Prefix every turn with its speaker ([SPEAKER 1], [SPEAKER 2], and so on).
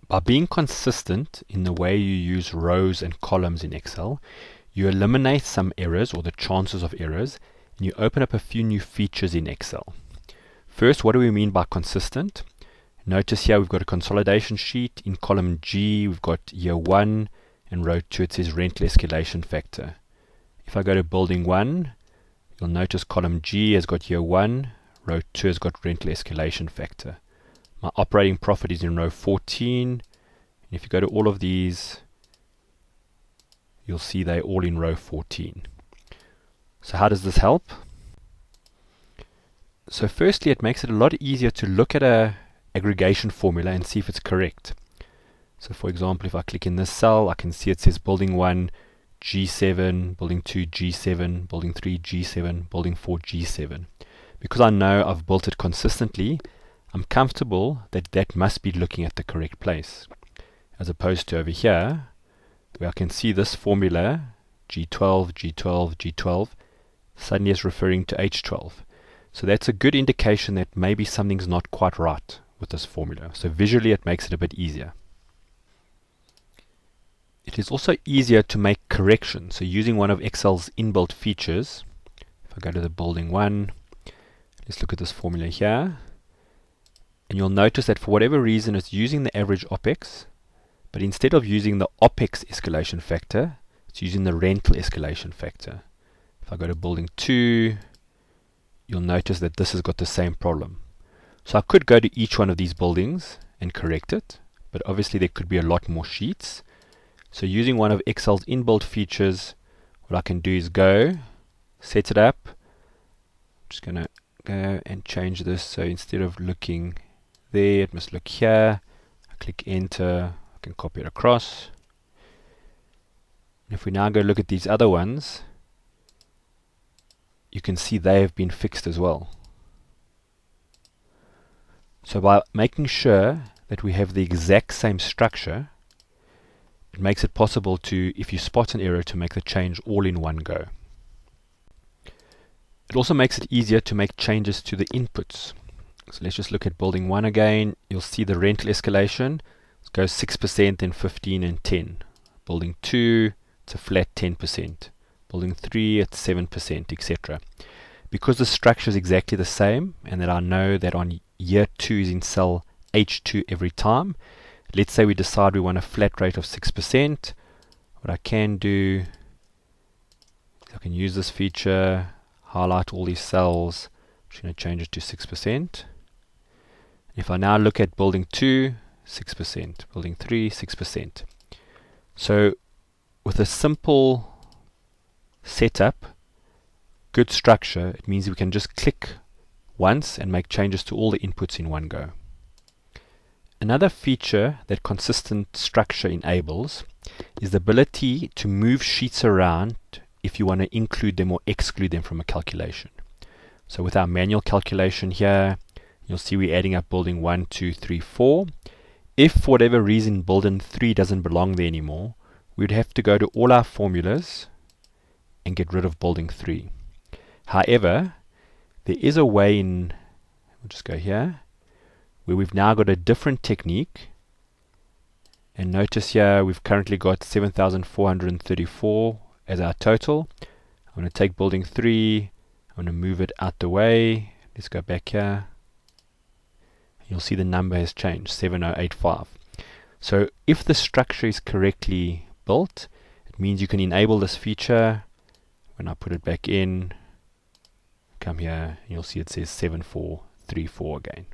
[SPEAKER 1] By being consistent in the way you use rows and columns in Excel, you eliminate some errors or the chances of errors, and you open up a few new features in Excel. First, what do we mean by consistent? Notice here we've got a consolidation sheet. In column G, we've got year 1, and row 2 it says rental escalation factor. If I go to building 1, you'll notice column G has got year 1, row 2 has got rental escalation factor. My operating profit is in row 14, and if you go to all of these, you'll see they're all in row 14. So how does this help? So firstly, it makes it a lot easier to look at a aggregation formula and see if it's correct. So for example, if I click in this cell, I can see it says building 1 G7, building 2 G7, building 3 G7, building 4 G7. Because I know I've built it consistently, I'm comfortable that that must be looking at the correct place, as opposed to over here where I can see this formula G12, G12, G12 suddenly is referring to H12. So that's a good indication that maybe something's not quite right with this formula. So visually it makes it a bit easier. It is also easier to make corrections. So using one of Excel's inbuilt features, if I go to the building 1, let's look at this formula here. And you'll notice that for whatever reason it's using the average OPEX, but instead of using the OPEX escalation factor, it's using the rental escalation factor. If I go to building 2, you'll notice that this has got the same problem. So I could go to each one of these buildings and correct it, but obviously there could be a lot more sheets. So using one of Excel's inbuilt features, what I can do is go, set it up. I'm just going to go and change this. So instead of looking there, it must look here. I click enter, I can copy it across. And if we now go look at these other ones, you can see they have been fixed as well. So by making sure that we have the exact same structure, it makes it possible to, if you spot an error, to make the change all in one go. It also makes it easier to make changes to the inputs. So let's just look at building 1 again. You'll see the rental escalation. It goes 6%, then 15 and 10. Building 2, it's a flat 10%. Building 3, it's 7%, etc. Because the structure is exactly the same, and that I know that on year 2 is in cell H2 every time, let's say we decide we want a flat rate of 6%. What I can do is I can use this feature, highlight all these cells. I'm just going to change it to 6%. If I now look at building 2, 6%, building 3, 6%. So with a simple setup, good structure, it means we can just click once and make changes to all the inputs in one go. Another feature that consistent structure enables is the ability to move sheets around if you want to include them or exclude them from a calculation. So with our manual calculation here, you'll see we're adding up building 1, 2, 3, 4. If for whatever reason building 3 doesn't belong there anymore, we'd have to go to all our formulas and get rid of building 3. However, there is a way in, we'll just go here, where we've now got a different technique. And notice here we've currently got 7,434 as our total. I'm going to take building 3, I'm going to move it out the way. Let's go back here. You'll see the number has changed, 7085. So if the structure is correctly built, it means you can enable this feature. When I put it back in, come here, and you'll see it says 7434 again.